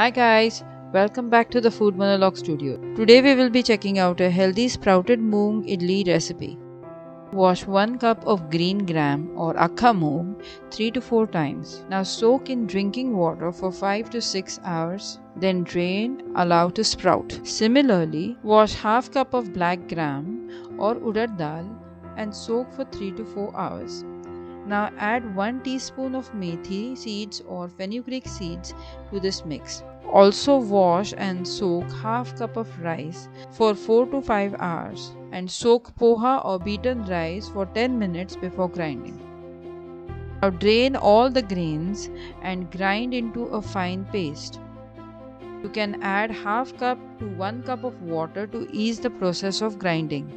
Hi guys, welcome back to the Food Monologue studio. Today we will be checking out a healthy sprouted moong idli recipe. Wash 1 cup of green gram or akka moong 3 to 4 times. Now soak in drinking water for 5 to 6 hours. Then drain, allow to sprout. Similarly, wash half cup of black gram or urad dal and soak for 3 to 4 hours. Now add 1 teaspoon of methi seeds or fenugreek seeds to this mix. Also wash and soak half cup of rice for 4 to 5 hours and soak poha or beaten rice for 10 minutes before grinding. Now drain all the grains and grind into a fine paste. You can add half cup to 1 cup of water to ease the process of grinding.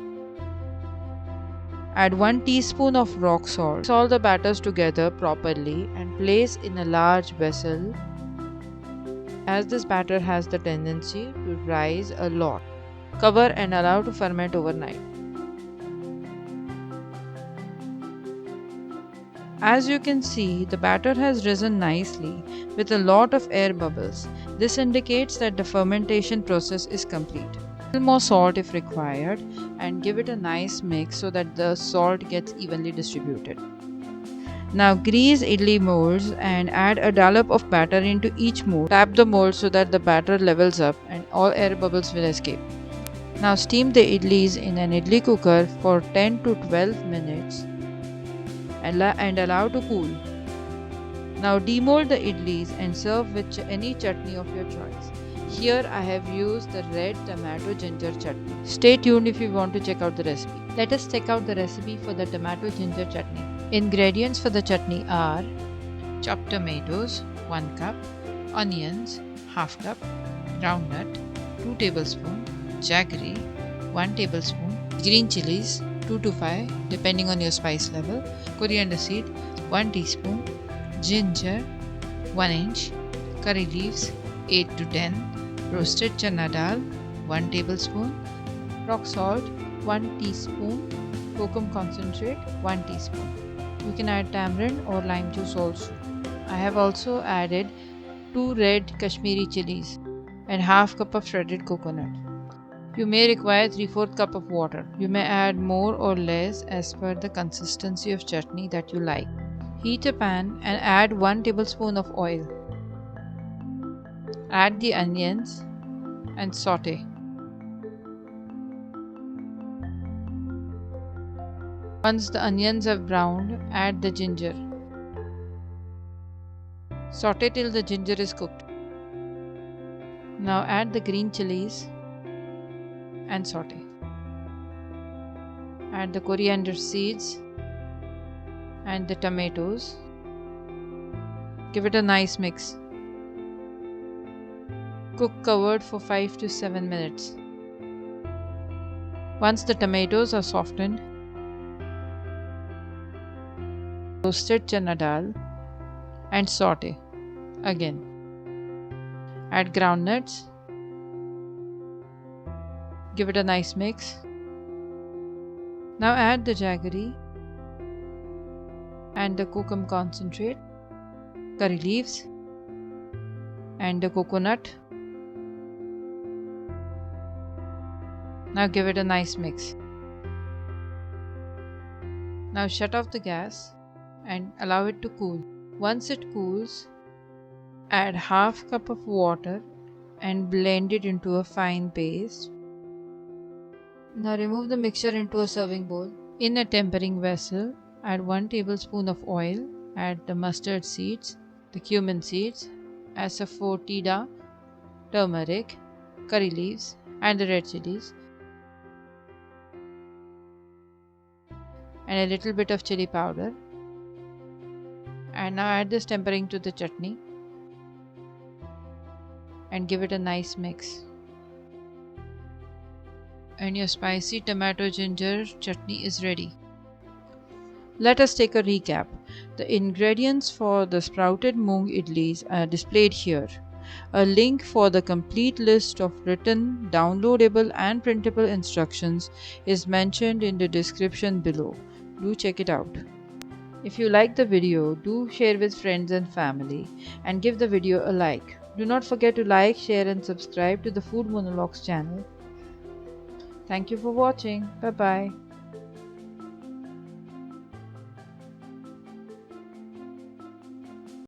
Add 1 teaspoon of rock salt. Mix all the batters together properly and place in a large vessel, as this batter has the tendency to rise a lot. Cover and allow to ferment overnight. As you can see, the batter has risen nicely with a lot of air bubbles. This indicates that the fermentation process is complete. A little more salt if required and give it a nice mix so that the salt gets evenly distributed. Now grease idli molds and add a dollop of batter into each mold. Tap the mold so that the batter levels up and all air bubbles will escape. Now steam the idlis in an idli cooker for 10 to 12 minutes and allow to cool. Now demold the idlis and serve with any chutney of your choice. Here I have used the red tomato ginger chutney. Stay tuned if you want to check out the recipe. Let us check out the recipe for the tomato ginger chutney. Ingredients for the chutney are chopped tomatoes 1 cup, onions half cup, groundnut 2 tablespoons, jaggery 1 tablespoon, green chilies 2 to 5 depending on your spice level, coriander seed 1 teaspoon, ginger 1 inch, curry leaves 8 to 10, roasted chana dal 1 tablespoon, rock salt 1 teaspoon, kokum concentrate 1 teaspoon. You can add tamarind or lime juice also. I have also added 2 red Kashmiri chilies and half cup of shredded coconut. You may require 3/4 cup of water. You may add more or less as per the consistency of chutney that you like. Heat a pan and add 1 tablespoon of oil. Add the onions and saute. Once the onions have browned, add the ginger. Saute till the ginger is cooked. Now add the green chilies and saute. Add the coriander seeds and the tomatoes. Give it a nice mix. Cook covered for 5 to 7 minutes. Once the tomatoes are softened, roasted chana dal and saute again. Add groundnuts. Give it a nice mix. Now add the jaggery and the kokum concentrate, curry leaves and the coconut. Now give it a nice mix. Now shut off the gas and allow it to cool. Once it cools, add half cup of water and blend it into a fine paste. Now remove the mixture into a serving bowl. In a tempering vessel, add 1 tablespoon of oil, add the mustard seeds, the cumin seeds, asafoetida, turmeric, curry leaves and the red chilies, and a little bit of chili powder. And now add this tempering to the chutney and give it a nice mix. And your spicy tomato ginger chutney is ready. Let us take a recap. The ingredients for the sprouted moong idlis are displayed here. A link for the complete list of written, downloadable and printable instructions is mentioned in the description below. Do check it out. If you like the video, do share with friends and family and give the video a like. Do not forget to like, share, and subscribe to the Food Monologues channel. Thank you for watching. Bye bye.